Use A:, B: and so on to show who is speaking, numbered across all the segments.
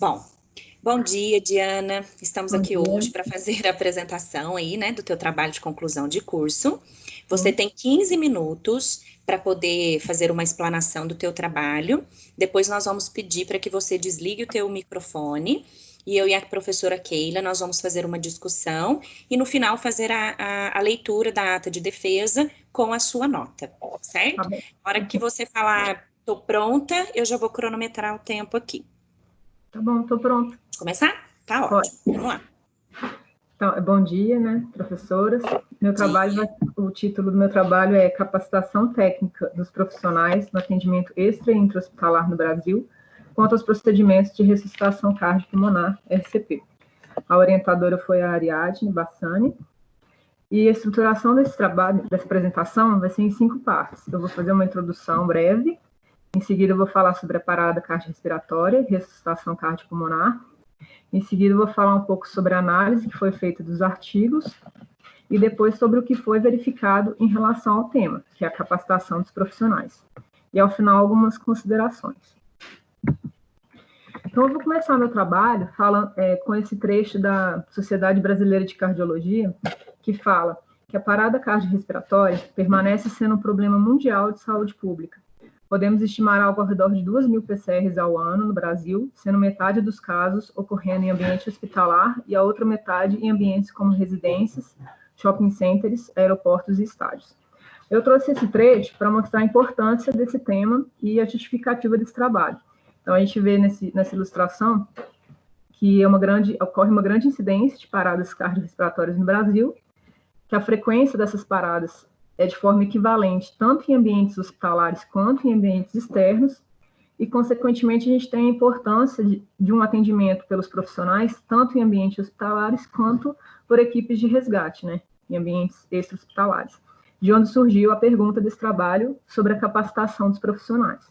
A: Bom, bom dia, Diana. Estamos
B: Bom
A: aqui
B: dia.
A: hoje para fazer a apresentação aí, né, do teu trabalho de conclusão de curso. Você
B: Sim.
A: tem 15 minutos para poder fazer uma explanação do teu trabalho. Depois nós vamos pedir para que você desligue o teu microfone e eu e a professora Keila, nós vamos fazer uma discussão e no final fazer a leitura da ata de defesa com a sua nota,
B: Tá
A: certo?
B: bom.
A: Na hora que você falar, estou pronta, eu já vou cronometrar o tempo aqui.
B: Tá bom, tô pronto.
A: Começar? Tá
B: Pode.
A: ótimo. Vamos lá.
B: Então, bom dia, né, professoras?
A: Dia.
B: O título do meu trabalho é Capacitação Técnica dos Profissionais no Atendimento Extra e Intra-Hospitalar no Brasil, quanto aos procedimentos de ressuscitação cardiopulmonar, RCP. A orientadora foi a Ariadne Bassani, e a estruturação desse trabalho, dessa apresentação, vai ser em 5 partes. Eu vou fazer uma introdução breve, em seguida eu vou falar sobre a parada cardiorrespiratória, ressuscitação cardiopulmonar. Em seguida, eu vou falar um pouco sobre a análise que foi feita dos artigos e depois sobre o que foi verificado em relação ao tema, que é a capacitação dos profissionais. E, ao final, algumas considerações. Então, eu vou começar meu trabalho com esse trecho da Sociedade Brasileira de Cardiologia, que fala que a parada cardiorrespiratória permanece sendo um problema mundial de saúde pública. Podemos estimar algo ao redor de 2.000 PCRs ao ano no Brasil, sendo metade dos casos ocorrendo em ambiente hospitalar e a outra metade em ambientes como residências, shopping centers, aeroportos e estádios. Eu trouxe esse trecho para mostrar a importância desse tema e a justificativa desse trabalho. Então, a gente vê nessa ilustração que ocorre uma grande incidência de paradas cardiorrespiratórias no Brasil, que a frequência dessas paradas é de forma equivalente, tanto em ambientes hospitalares quanto em ambientes externos, e, consequentemente, a gente tem a importância de um atendimento pelos profissionais, tanto em ambientes hospitalares quanto por equipes de resgate, né, em ambientes extra-hospitalares, de onde surgiu a pergunta desse trabalho sobre a capacitação dos profissionais.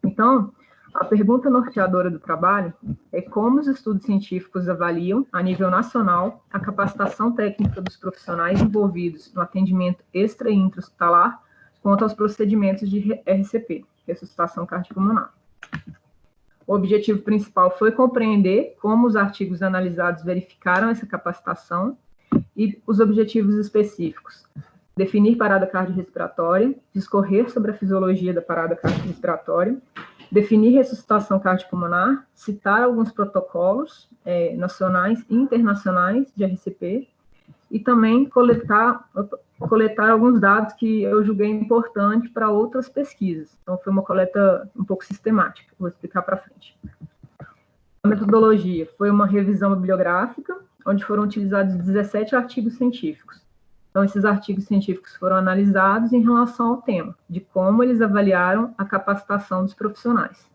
B: Então, a pergunta norteadora do trabalho é como os estudos científicos avaliam, a nível nacional, a capacitação técnica dos profissionais envolvidos no atendimento extra e intra-hospitalar quanto aos procedimentos de RCP, ressuscitação cardiopulmonar. O objetivo principal foi compreender como os artigos analisados verificaram essa capacitação e os objetivos específicos: definir parada cardiorrespiratória, discorrer sobre a fisiologia da parada cardiorrespiratória, definir ressuscitação cardiopulmonar, citar alguns protocolos nacionais e internacionais de RCP e também coletar alguns dados que eu julguei importante para outras pesquisas. Então, foi uma coleta um pouco sistemática, vou explicar para frente. A metodologia foi uma revisão bibliográfica, onde foram utilizados 17 artigos científicos. Então, esses artigos científicos foram analisados em relação ao tema, de como eles avaliaram a capacitação dos profissionais.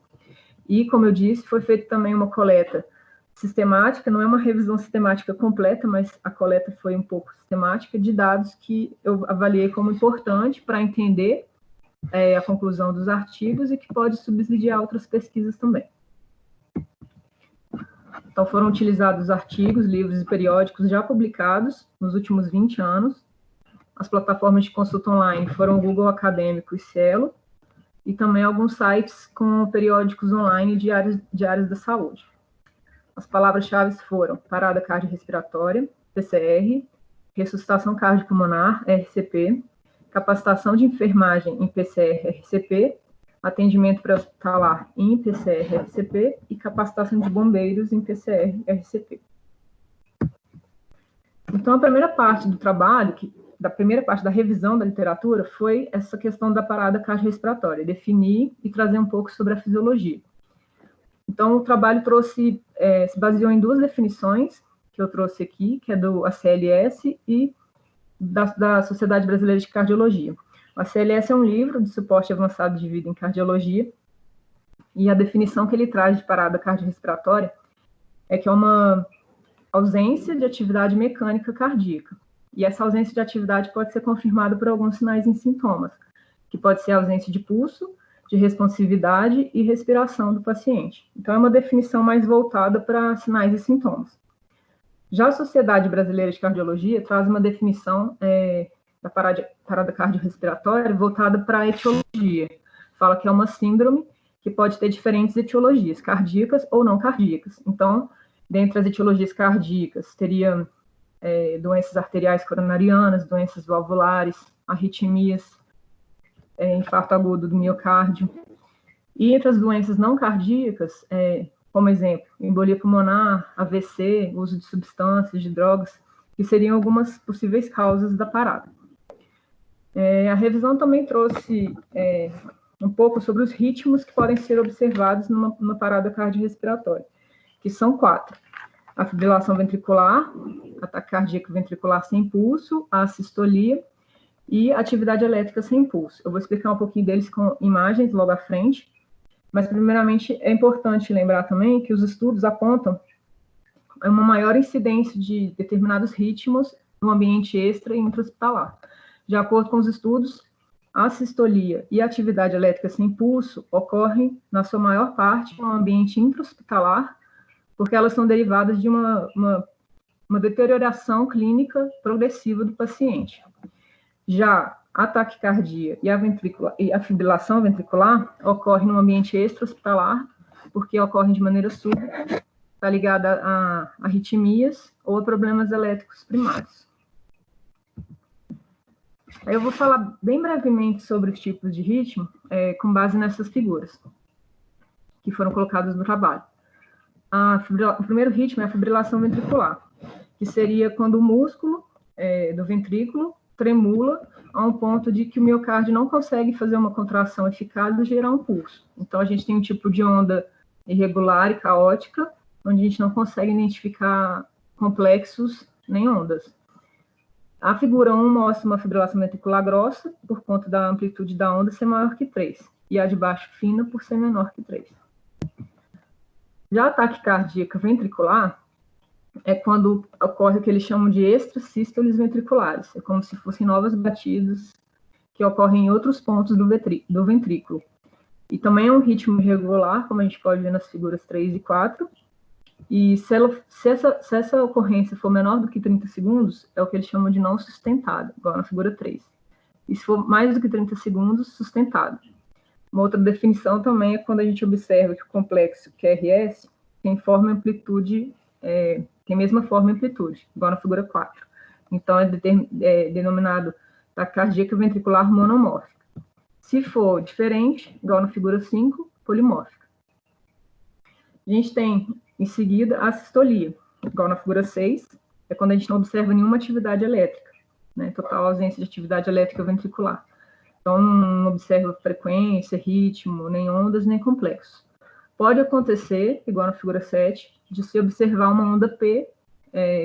B: E, como eu disse, foi feita também uma coleta sistemática, não é uma revisão sistemática completa, mas a coleta foi um pouco sistemática, de dados que eu avaliei como importante para entender a conclusão dos artigos e que pode subsidiar outras pesquisas também. Então, foram utilizados artigos, livros e periódicos já publicados nos últimos 20 anos. As plataformas de consulta online foram o Google Acadêmico e Cielo, e também alguns sites com periódicos online de áreas da saúde. As palavras-chave foram parada cardiorrespiratória, PCR, ressuscitação cardiopulmonar, RCP, capacitação de enfermagem em PCR-RCP, atendimento pré-hospitalar em PCR-RCP e capacitação de bombeiros em PCR-RCP. Então, a primeira parte do trabalho, da primeira parte da revisão da literatura, foi essa questão da parada cardiorrespiratória, definir e trazer um pouco sobre a fisiologia. Então, o trabalho se baseou em 2 definições que eu trouxe aqui, que é do ACLS e da Sociedade Brasileira de Cardiologia. O ACLS é um livro de suporte avançado de vida em cardiologia, e a definição que ele traz de parada cardiorrespiratória é que é uma ausência de atividade mecânica cardíaca. E essa ausência de atividade pode ser confirmada por alguns sinais e sintomas, que pode ser a ausência de pulso, de responsividade e respiração do paciente. Então, é uma definição mais voltada para sinais e sintomas. Já a Sociedade Brasileira de Cardiologia traz uma definição da parada cardiorrespiratória voltada para a etiologia. Fala que é uma síndrome que pode ter diferentes etiologias, cardíacas ou não cardíacas. Então, dentre as etiologias cardíacas, teria doenças arteriais coronarianas, doenças valvulares, arritmias, infarto agudo do miocárdio. E entre as doenças não cardíacas, como exemplo, embolia pulmonar, AVC, uso de substâncias, de drogas, que seriam algumas possíveis causas da parada. A revisão também trouxe um pouco sobre os ritmos que podem ser observados numa parada cardiorrespiratória, que são 4. A fibrilação ventricular, ataque cardíaco ventricular sem pulso, a assistolia e atividade elétrica sem pulso. Eu vou explicar um pouquinho deles com imagens logo à frente, mas primeiramente é importante lembrar também que os estudos apontam uma maior incidência de determinados ritmos no ambiente extra e intra-hospitalar. De acordo com os estudos, a assistolia e a atividade elétrica sem pulso ocorrem, na sua maior parte, no ambiente intra-hospitalar, porque elas são derivadas de uma deterioração clínica progressiva do paciente. Já a taquicardia e a fibrilação ventricular ocorrem no ambiente extra-hospitalar, porque ocorrem de maneira súbita, está ligada a arritmias ou a problemas elétricos primários. Eu vou falar bem brevemente sobre os tipos de ritmo, com base nessas figuras que foram colocadas no trabalho. O primeiro ritmo é a fibrilação ventricular, que seria quando o músculo do ventrículo tremula a um ponto de que o miocárdio não consegue fazer uma contração eficaz e gerar um pulso. Então, a gente tem um tipo de onda irregular e caótica, onde a gente não consegue identificar complexos nem ondas. A figura 1 mostra uma fibrilação ventricular grossa, por conta da amplitude da onda ser maior que 3, e a de baixo fina por ser menor que 3. Já a taquicardia ventricular é quando ocorre o que eles chamam de extrasístoles ventriculares. É como se fossem novas batidas que ocorrem em outros pontos do ventrículo. E também é um ritmo irregular, como a gente pode ver nas figuras 3 e 4. E se essa ocorrência for menor do que 30 segundos, é o que eles chamam de não sustentado, igual na figura 3. E se for mais do que 30 segundos, sustentado. Uma outra definição também é quando a gente observa que o complexo QRS tem forma e amplitude, tem a mesma forma e amplitude, igual na figura 4. Então, é denominado taquicardia ventricular monomórfica. Se for diferente, igual na figura 5, polimórfica. A gente tem, em seguida, a sistolia, igual na figura 6, é quando a gente não observa nenhuma atividade elétrica, né, total ausência de atividade elétrica ventricular. Então, não observa frequência, ritmo, nem ondas, nem complexos. Pode acontecer, igual na figura 7, de se observar uma onda P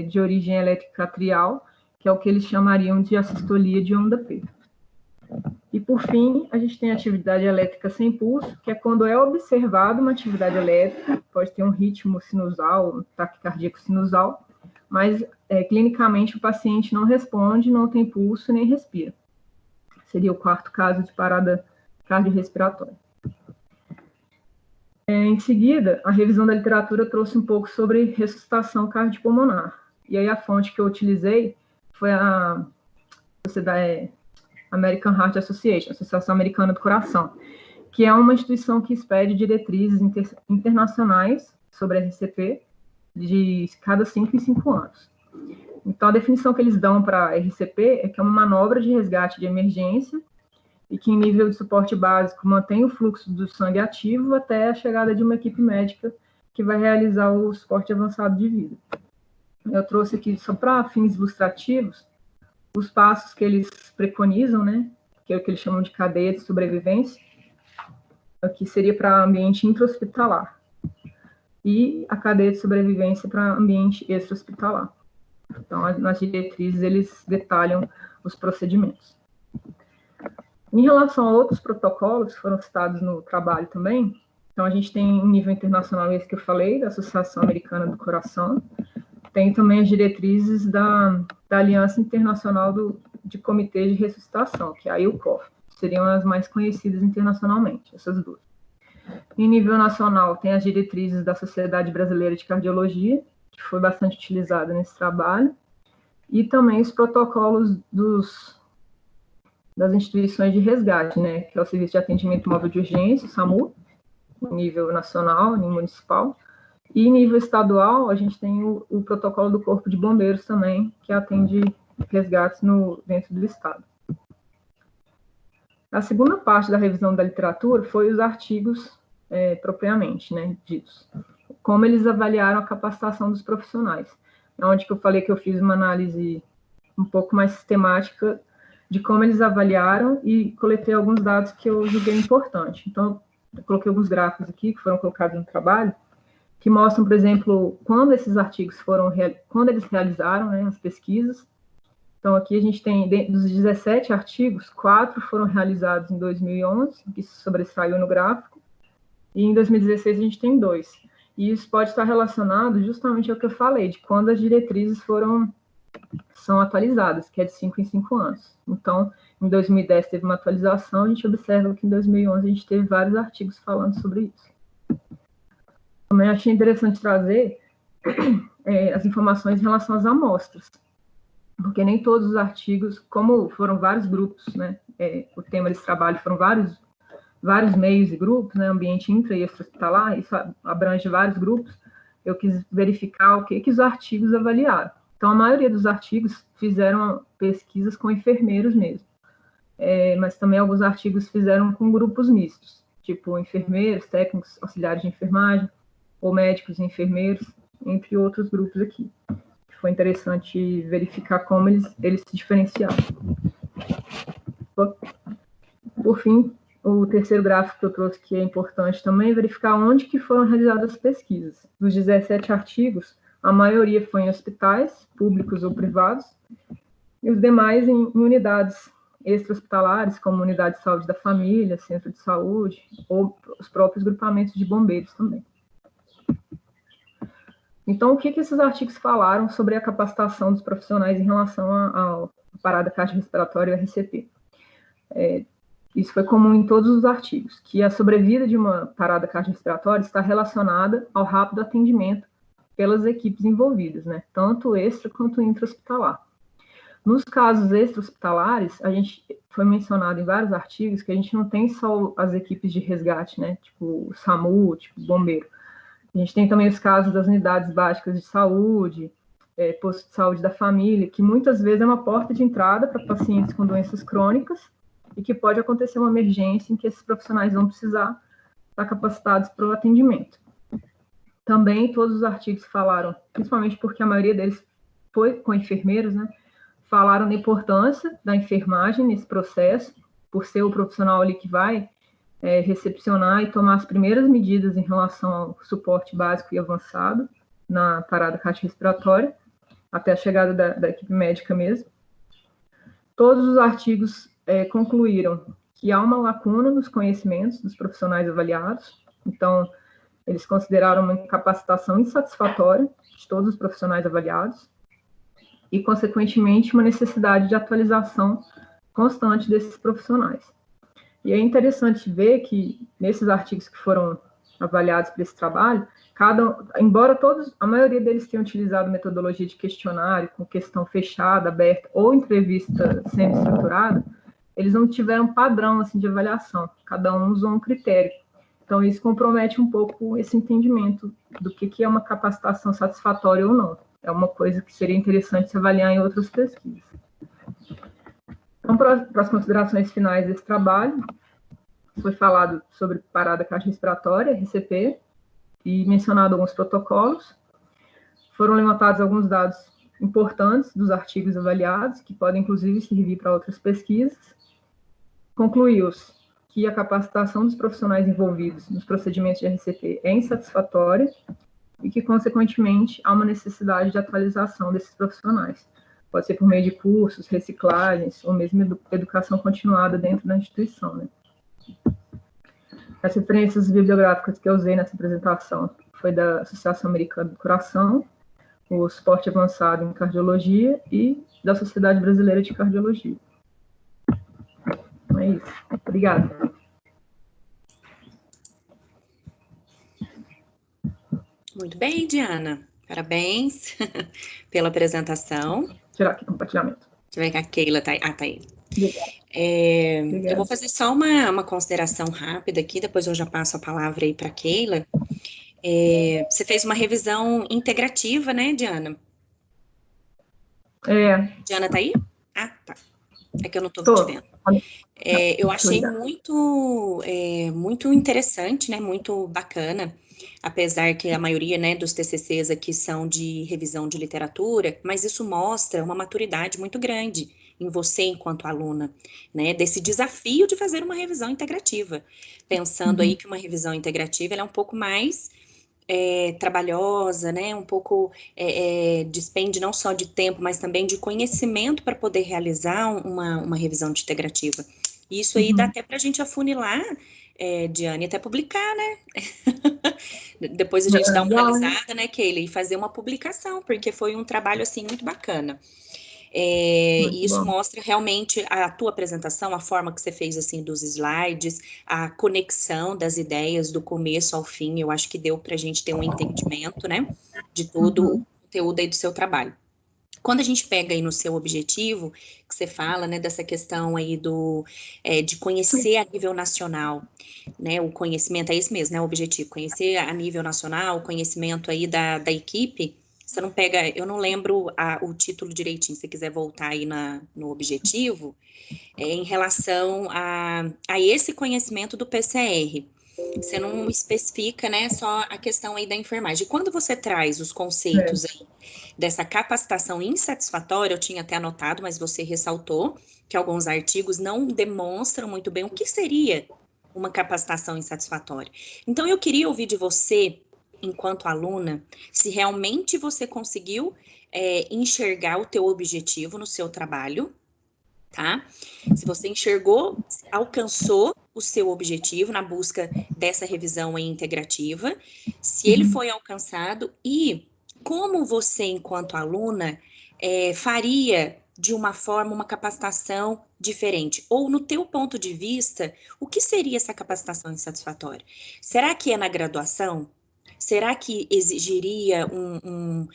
B: de origem elétrica atrial, que é o que eles chamariam de assistolia de onda P. E, por fim, a gente tem a atividade elétrica sem pulso, que é quando é observada uma atividade elétrica, pode ter um ritmo sinusal, um taquicardíaco sinusal, mas clinicamente o paciente não responde, não tem pulso nem respira. Seria o quarto caso de parada cardiorrespiratória. Em seguida, a revisão da literatura trouxe um pouco sobre ressuscitação cardiopulmonar. E aí a fonte que eu utilizei foi a American Heart Association, Associação Americana do Coração, que é uma instituição que expede diretrizes internacionais sobre RCP de cada 5 em 5 anos. Então, a definição que eles dão para RCP é que é uma manobra de resgate de emergência e que, em nível de suporte básico, mantém o fluxo do sangue ativo até a chegada de uma equipe médica que vai realizar o suporte avançado de vida. Eu trouxe aqui, só para fins ilustrativos, os passos que eles preconizam, né, que é o que eles chamam de cadeia de sobrevivência, aqui seria para ambiente intra-hospitalar, e a cadeia de sobrevivência para ambiente extra-hospitalar. Então, nas diretrizes, eles detalham os procedimentos. Em relação a outros protocolos que foram citados no trabalho também, então a gente tem em nível internacional esse que eu falei, da Associação Americana do Coração, tem também as diretrizes da Aliança Internacional de Comitê de Ressuscitação, que é a ILCOF, seriam as mais conhecidas internacionalmente, essas duas. Em nível nacional, tem as diretrizes da Sociedade Brasileira de Cardiologia, que foi bastante utilizada nesse trabalho, e também os protocolos das instituições de resgate, né, que é o Serviço de Atendimento Móvel de Urgência, o SAMU, em nível nacional, em nível municipal, e em nível estadual, a gente tem o protocolo do Corpo de Bombeiros também, que atende resgates dentro do estado. A segunda parte da revisão da literatura foi os artigos propriamente, né, ditos. Como eles avaliaram a capacitação dos profissionais. É onde que eu falei que eu fiz uma análise um pouco mais sistemática de como eles avaliaram e coletei alguns dados que eu julguei importante. Então, eu coloquei alguns gráficos aqui que foram colocados no trabalho, que mostram, por exemplo, quando esses artigos quando eles realizaram, né, as pesquisas. Então, aqui a gente tem, dos 17 artigos, 4 foram realizados em 2011, que se sobressaiu no gráfico, e em 2016 a gente tem 2. E isso pode estar relacionado justamente ao que eu falei, de quando as diretrizes são atualizadas, que é de 5 em 5 anos. Então, em 2010 teve uma atualização, a gente observa que em 2011 a gente teve vários artigos falando sobre isso. Também achei interessante trazer as informações em relação às amostras, porque nem todos os artigos, como foram vários grupos, né, o tema desse trabalho foram vários meios e grupos, né, ambiente intra e extra-hospitalar, isso abrange vários grupos, eu quis verificar o que os artigos avaliaram. Então, a maioria dos artigos fizeram pesquisas com enfermeiros mesmo, mas também alguns artigos fizeram com grupos mistos, tipo enfermeiros, técnicos, auxiliares de enfermagem, ou médicos e enfermeiros, entre outros grupos aqui. Foi interessante verificar como eles se diferenciaram. Por fim, o terceiro gráfico que eu trouxe, que é importante também, é verificar onde que foram realizadas as pesquisas. Dos 17 artigos, a maioria foi em hospitais, públicos ou privados, e os demais em unidades extra-hospitalares, como unidade de saúde da família, centro de saúde, ou os próprios grupamentos de bombeiros também. Então, o que esses artigos falaram sobre a capacitação dos profissionais em relação à parada cardiorrespiratória e ao RCP? Isso foi comum em todos os artigos, que a sobrevida de uma parada cardiorrespiratória está relacionada ao rápido atendimento pelas equipes envolvidas, né? Tanto extra quanto intra-hospitalar. Nos casos extra-hospitalares, a gente foi mencionado em vários artigos que a gente não tem só as equipes de resgate, né? Tipo o SAMU, tipo o bombeiro. A gente tem também os casos das unidades básicas de saúde, posto de saúde da família, que muitas vezes é uma porta de entrada para pacientes com doenças crônicas e que pode acontecer uma emergência em que esses profissionais vão precisar estar capacitados para o atendimento. Também todos os artigos falaram, principalmente porque a maioria deles foi com enfermeiros, né, falaram da importância da enfermagem nesse processo, por ser o profissional ali que vai recepcionar e tomar as primeiras medidas em relação ao suporte básico e avançado na parada cardiorrespiratória, até a chegada da equipe médica mesmo. Todos os artigos concluíram que há uma lacuna nos conhecimentos dos profissionais avaliados, então, eles consideraram uma capacitação insatisfatória de todos os profissionais avaliados e, consequentemente, uma necessidade de atualização constante desses profissionais. E é interessante ver que, nesses artigos que foram avaliados para esse trabalho, embora a maioria deles tenham utilizado metodologia de questionário, com questão fechada, aberta, ou entrevista semi-estruturada, eles não tiveram padrão assim, de avaliação, cada um usou um critério. Então, isso compromete um pouco esse entendimento do que é uma capacitação satisfatória ou não. É uma coisa que seria interessante se avaliar em outras pesquisas. Então, para as considerações finais desse trabalho, foi falado sobre parada cardiorrespiratória, RCP, e mencionado alguns protocolos. Foram levantados alguns dados importantes dos artigos avaliados, que podem, inclusive, servir para outras pesquisas. Concluiu-se que a capacitação dos profissionais envolvidos nos procedimentos de RCP é insatisfatória e que, consequentemente, há uma necessidade de atualização desses profissionais. Pode ser por meio de cursos, reciclagens, ou mesmo educação continuada dentro da instituição, né? As referências bibliográficas que eu usei nessa apresentação foi da Associação Americana do Coração, o Suporte Avançado em Cardiologia e da Sociedade Brasileira de Cardiologia. Então é isso. Obrigada.
A: Muito bem, Diana. Parabéns pela apresentação.
B: Vou tirar aqui o compartilhamento.
A: Deixa eu ver que a Keila tá aí. Ah, tá aí. Eu vou fazer só uma consideração rápida aqui, depois eu já passo a palavra aí para Keila. Você fez uma revisão integrativa, né, Diana? Diana tá aí? Ah, tá. É que eu não tô te vendo. Eu achei muito interessante, né, muito bacana, apesar que a maioria, né, dos TCCs aqui são de revisão de literatura, mas isso mostra uma maturidade muito grande em você enquanto aluna, né, desse desafio de fazer uma revisão integrativa, pensando aí que uma revisão integrativa ela é um pouco mais trabalhosa, né, um pouco despende não só de tempo, mas também de conhecimento para poder realizar uma revisão integrativa. Isso aí dá até para a gente afunilar, Diane, até publicar, né? Depois a gente dá uma analisada, né, Keila, e fazer uma publicação, porque foi um trabalho, assim, muito bacana. E isso mostra realmente a tua apresentação, a forma que você fez, assim, dos slides, a conexão das ideias do começo ao fim, eu acho que deu para a gente ter um entendimento, né, de todo o conteúdo aí do seu trabalho. Quando a gente pega aí no seu objetivo, que você fala, né, dessa questão aí de conhecer a nível nacional, né, o conhecimento, é isso mesmo, né, o objetivo, conhecer a nível nacional, o conhecimento aí da equipe, você não pega, eu não lembro o título direitinho, se você quiser voltar aí no objetivo, em relação a esse conhecimento do PCR. Você não especifica, né, só a questão aí da enfermagem. Quando você traz os conceitos aí dessa capacitação insatisfatória, eu tinha até anotado, mas você ressaltou que alguns artigos não demonstram muito bem o que seria uma capacitação insatisfatória. Então, eu queria ouvir de você, enquanto aluna, se realmente você conseguiu enxergar o teu objetivo no seu trabalho, tá? Se você enxergou, alcançou o seu objetivo na busca dessa revisão aí integrativa, se ele foi alcançado e como você, enquanto aluna, faria de uma forma uma capacitação diferente? Ou, no teu ponto de vista, o que seria essa capacitação insatisfatória? Será que é na graduação? Será que exigiria não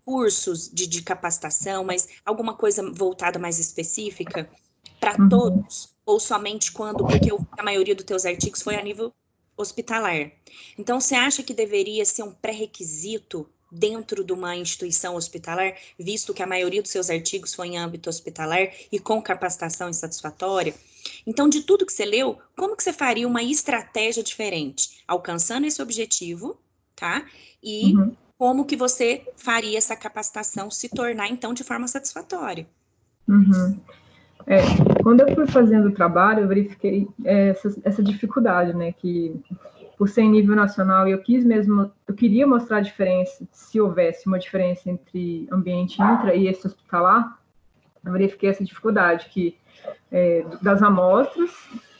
A: cursos de capacitação, mas alguma coisa voltada mais específica para todos? Ou somente porque a maioria dos teus artigos foi a nível hospitalar? Então, você acha que deveria ser um pré-requisito dentro de uma instituição hospitalar, visto que a maioria dos seus artigos foi em âmbito hospitalar e com capacitação insatisfatória? Então, de tudo que você leu, como que você faria uma estratégia diferente, alcançando esse objetivo, tá? E como que você faria essa capacitação se tornar, então, de forma satisfatória?
B: Quando eu fui fazendo o trabalho, eu verifiquei essa dificuldade, né, que por ser em nível nacional, eu queria mostrar a diferença, se houvesse uma diferença entre ambiente intra e extra-hospitalar, eu verifiquei essa dificuldade, que das amostras,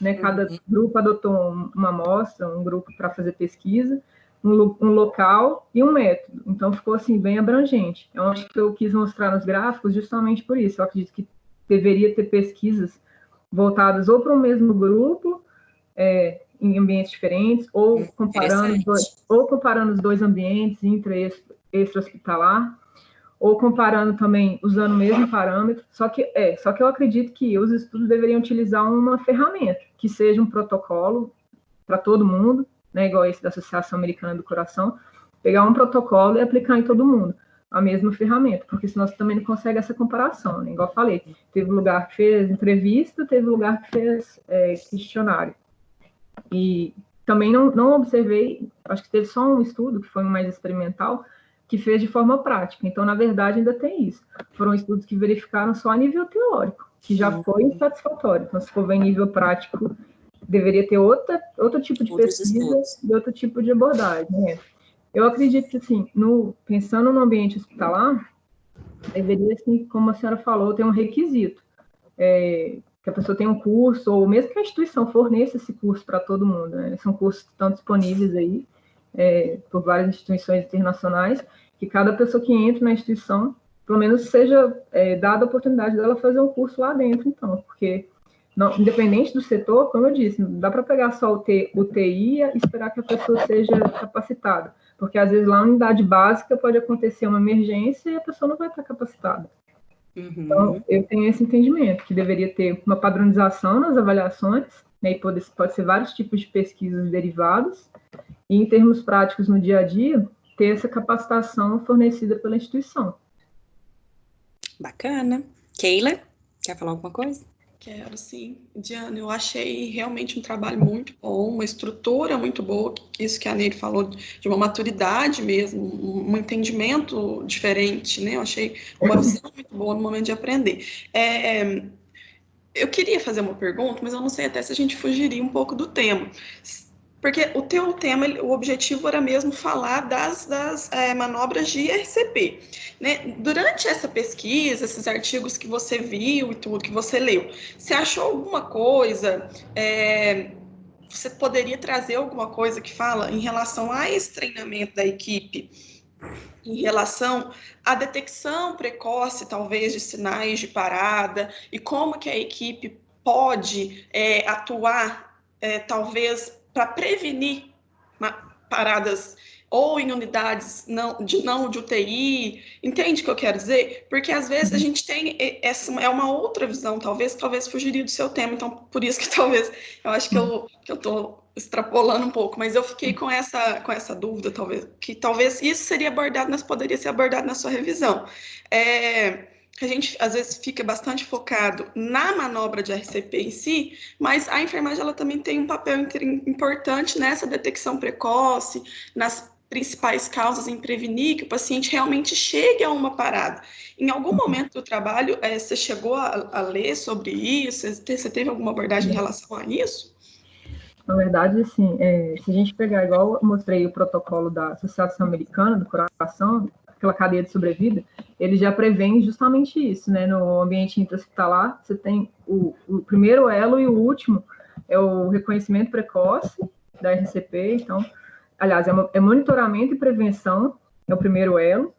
B: né, cada grupo adotou uma amostra, um grupo para fazer pesquisa, um local e um método. Então, ficou assim, bem abrangente. Eu acho que eu quis mostrar nos gráficos justamente por isso. Eu acredito que deveria ter pesquisas voltadas ou para o mesmo grupo, em ambientes diferentes, ou comparando os dois ambientes, intra e extra-hospitalar, ou comparando também, usando o mesmo parâmetro, só que eu acredito que os estudos deveriam utilizar uma ferramenta, que seja um protocolo para todo mundo, né, igual esse da Associação Americana do Coração, pegar um protocolo e aplicar em todo mundo, a mesma ferramenta, porque senão você também não consegue essa comparação, né? Igual eu falei, teve lugar que fez entrevista, teve lugar que fez questionário. E também não observei, acho que teve só um estudo, que foi mais experimental, que fez de forma prática. Então, na verdade, ainda tem isso. Foram estudos que verificaram só a nível teórico, que já foi insatisfatório. Então, se for ver em nível prático, deveria ter outro tipo de pesquisa e outro tipo de abordagem, né? Eu acredito que, assim, pensando no ambiente hospitalar, deveria, assim, como a senhora falou, ter um requisito. Que a pessoa tenha um curso, ou mesmo que a instituição forneça esse curso para todo mundo, né? São cursos que estão disponíveis aí, por várias instituições internacionais, que cada pessoa que entra na instituição, pelo menos seja dada a oportunidade dela fazer um curso lá dentro, então, porque, independente do setor, como eu disse, não dá para pegar só o TI e esperar que a pessoa seja capacitada, porque às vezes lá na unidade básica pode acontecer uma emergência e a pessoa não vai estar capacitada.
A: Uhum.
B: Então, eu tenho esse entendimento, que deveria ter uma padronização nas avaliações, né, e pode ser vários tipos de pesquisas derivadas, e em termos práticos no dia a dia, ter essa capacitação fornecida pela instituição.
A: Bacana. Keila, quer falar alguma coisa?
C: Quero, sim. Diana, eu achei realmente um trabalho muito bom, uma estrutura muito boa, isso que a Nery falou, de uma maturidade mesmo, um entendimento diferente, né? Eu achei uma visão muito boa no momento de aprender. Eu queria fazer uma pergunta, mas eu não sei até se a gente fugiria um pouco do tema. Porque o teu tema, o objetivo era mesmo falar das manobras de IRCP. Né? Durante essa pesquisa, esses artigos que você viu e tudo que você leu, você achou alguma coisa? Você poderia trazer alguma coisa que fala em relação a esse treinamento da equipe, em relação à detecção precoce, talvez, de sinais de parada e como que a equipe pode atuar, talvez, para prevenir paradas ou em unidades não de UTI, entende o que eu quero dizer? Porque às vezes a gente tem essa é uma outra visão, talvez fugiria do seu tema, então por isso que talvez eu acho que eu estou extrapolando um pouco, mas eu fiquei com essa dúvida, talvez isso seria abordado, mas poderia ser abordado na sua revisão. A gente às vezes fica bastante focado na manobra de RCP em si, mas a enfermagem ela também tem um papel importante nessa detecção precoce, nas principais causas em prevenir que o paciente realmente chegue a uma parada. Em algum momento do trabalho, você chegou a ler sobre isso? Você teve alguma abordagem em relação a isso?
B: Na verdade, assim, se a gente pegar, igual eu mostrei o protocolo da Associação Americana do Coração, aquela cadeia de sobrevida, ele já prevê justamente isso, né? No ambiente intra-hospitalar, você tem o primeiro elo e o último é o reconhecimento precoce da RCP, então, aliás, é monitoramento e prevenção, é o primeiro elo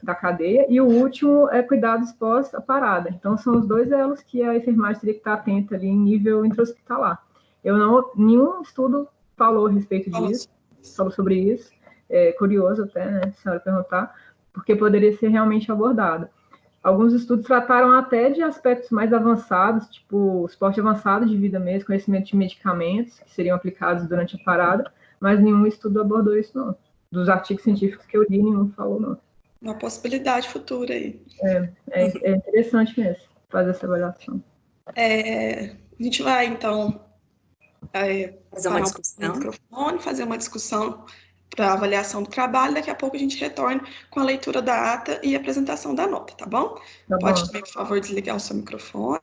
B: da cadeia, e o último é cuidados pós a parada. Então, são os dois elos que a enfermagem teria que estar atenta ali em nível intra-hospitalar. Nenhum estudo falou a respeito disso, falou sobre isso. É curioso até, né, a senhora perguntar, porque poderia ser realmente abordado. Alguns estudos trataram até de aspectos mais avançados, tipo suporte avançado de vida mesmo, conhecimento de medicamentos que seriam aplicados durante a parada, mas nenhum estudo abordou isso, não. Dos artigos científicos que eu li, nenhum falou, não.
C: Uma possibilidade futura aí.
B: É interessante mesmo fazer essa avaliação.
C: A gente vai, então,
A: Fazer uma
C: parar
A: discussão.
C: o microfone, fazer uma discussão para avaliação do trabalho. Daqui a pouco a gente retorna com a leitura da ata e a apresentação da nota, tá bom?
B: Tá
C: Pode
B: bom.
C: também, por favor, desligar o seu microfone.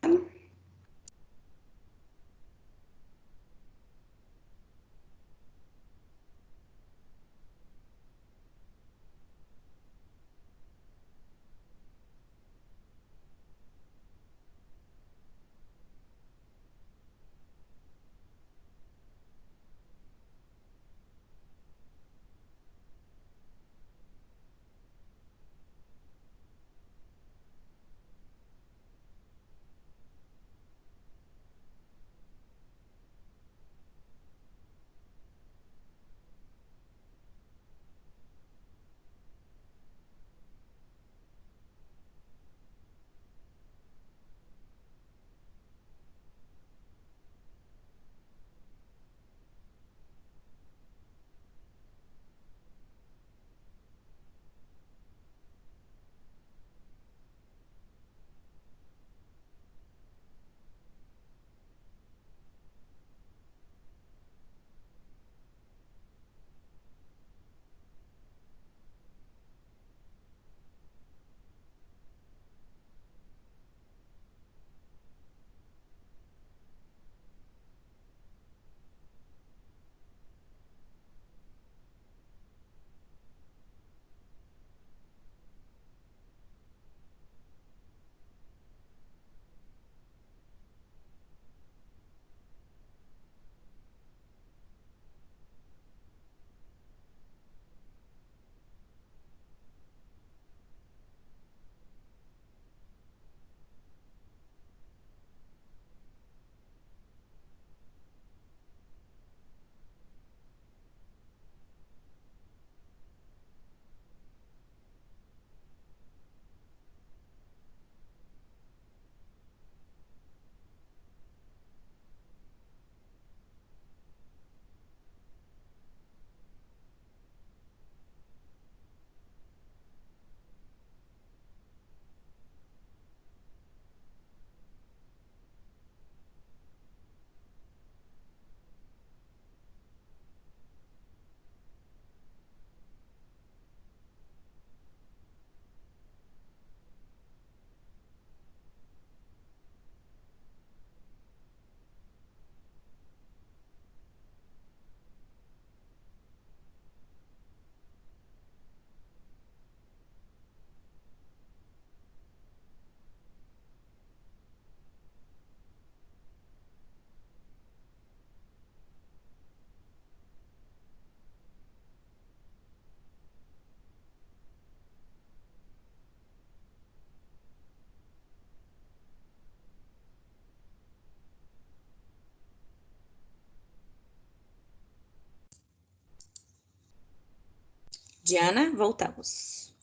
A: Diana, voltamos.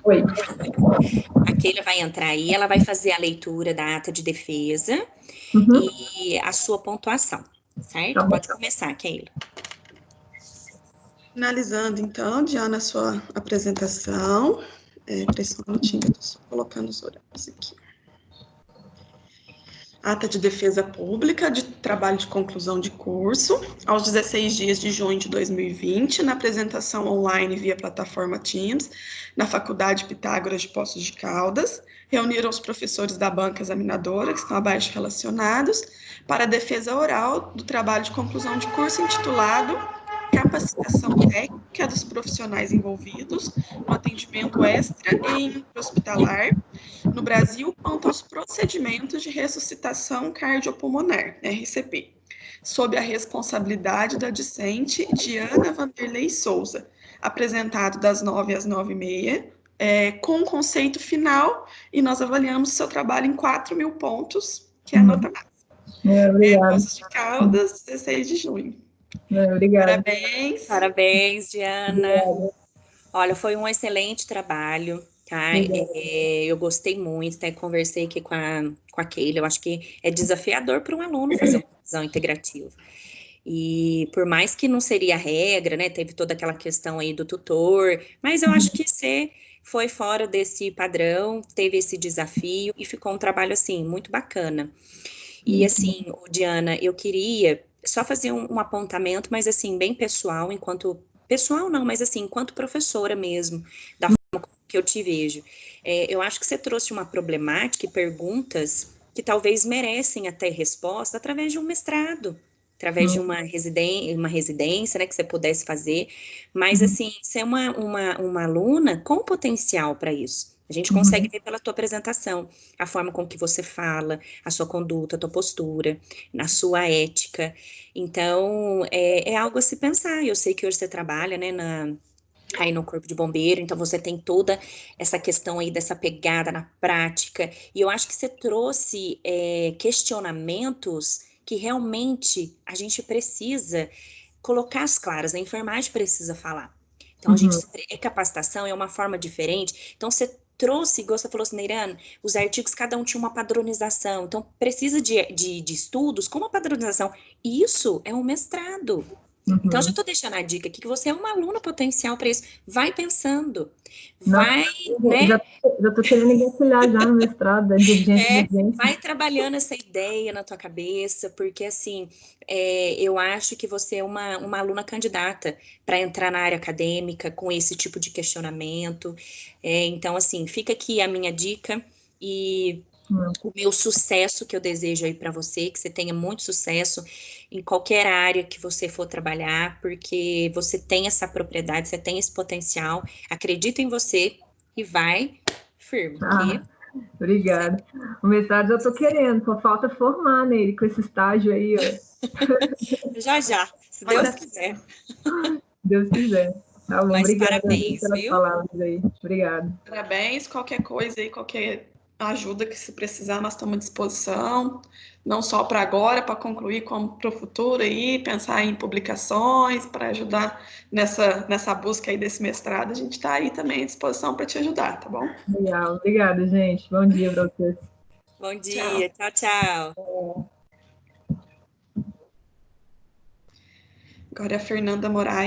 B: Oi.
A: A Keila vai entrar aí, ela vai fazer a leitura da ata de defesa e a sua pontuação, certo?
B: Tá.
A: Pode começar, Keila.
C: Finalizando, então, Diana, a sua apresentação. Só um minutinho, estou só colocando os horários aqui. Ata de defesa pública de trabalho de conclusão de curso, aos 16 dias de junho de 2020, na apresentação online via plataforma Teams, na Faculdade Pitágoras de Poços de Caldas, reuniram os professores da banca examinadora, que estão abaixo relacionados, para a defesa oral do trabalho de conclusão de curso intitulado Capacitação Técnica dos Profissionais Envolvidos no Atendimento Extra e Hospitalar no Brasil quanto aos procedimentos de ressuscitação cardiopulmonar, RCP, sob a responsabilidade da discente Diana Vanderlei Souza, apresentado das 9 às 9h30, com o conceito final, e nós avaliamos seu trabalho em 4.000 pontos, que é a nota máxima.
B: Obrigada.
C: Poços de Caldas, 16 de junho.
B: Obrigada.
C: Parabéns.
A: Parabéns, Diana. Obrigada. Olha, foi um excelente trabalho, tá? Eu gostei muito, até conversei aqui com a Keila, eu acho que é desafiador para um aluno fazer uma revisão integrativa. E por mais que não seria a regra, né? Teve toda aquela questão aí do tutor, mas eu acho que você foi fora desse padrão, teve esse desafio e ficou um trabalho, assim, muito bacana. E, assim, Diana, eu queria só fazer um apontamento, mas, assim, bem pessoal, pessoal não, mas, assim, enquanto professora mesmo, da forma que eu te vejo. Eu acho que você trouxe uma problemática e perguntas que talvez merecem até resposta através de um mestrado, através de uma residência, né, que você pudesse fazer, mas, assim, ser uma aluna com potencial para isso. A gente consegue ver pela tua apresentação, a forma com que você fala, a sua conduta, a tua postura, a sua ética. Então, é algo a se pensar. Eu sei que hoje você trabalha, né, aí no Corpo de Bombeiro, então você tem toda essa questão aí dessa pegada na prática, e eu acho que você trouxe questionamentos que realmente a gente precisa colocar as claras, a enfermagem precisa falar. Então, capacitação é uma forma diferente. Então, você trouxe, igual você falou assim, Neirana, os artigos, cada um tinha uma padronização. Então, precisa de estudos com uma padronização. Isso é um mestrado. Então, já estou deixando a dica aqui que você é uma aluna potencial para isso. Vai pensando. Vai, né?
B: Já estou querendo engatilhar já no mestrado, de urgência.
A: Vai trabalhando essa ideia na tua cabeça, porque, assim, eu acho que você é uma aluna candidata para entrar na área acadêmica com esse tipo de questionamento. Então, assim, fica aqui a minha dica e o meu sucesso que eu desejo aí para você, que você tenha muito sucesso em qualquer área que você for trabalhar, porque você tem essa propriedade, você tem esse potencial, acredito em você e vai firme.
B: Obrigada. O mestrado já estou querendo, só falta formar nele com esse estágio aí, ó.
A: Já, se Deus quiser.
B: Deus quiser. Tá bom,
A: mas
B: obrigada
A: parabéns,
B: pelas
A: viu?
B: palavras aí. Obrigada.
C: Parabéns, qualquer coisa aí, qualquer ajuda que se precisar, nós estamos à disposição, não só para agora, para concluir, como para o futuro aí, pensar em publicações, para ajudar nessa busca aí desse mestrado, a gente está aí também à disposição para te ajudar, tá bom?
B: Legal, obrigada, gente. Bom dia para vocês.
A: Bom dia, tchau.
C: Agora é a Fernanda Moraes.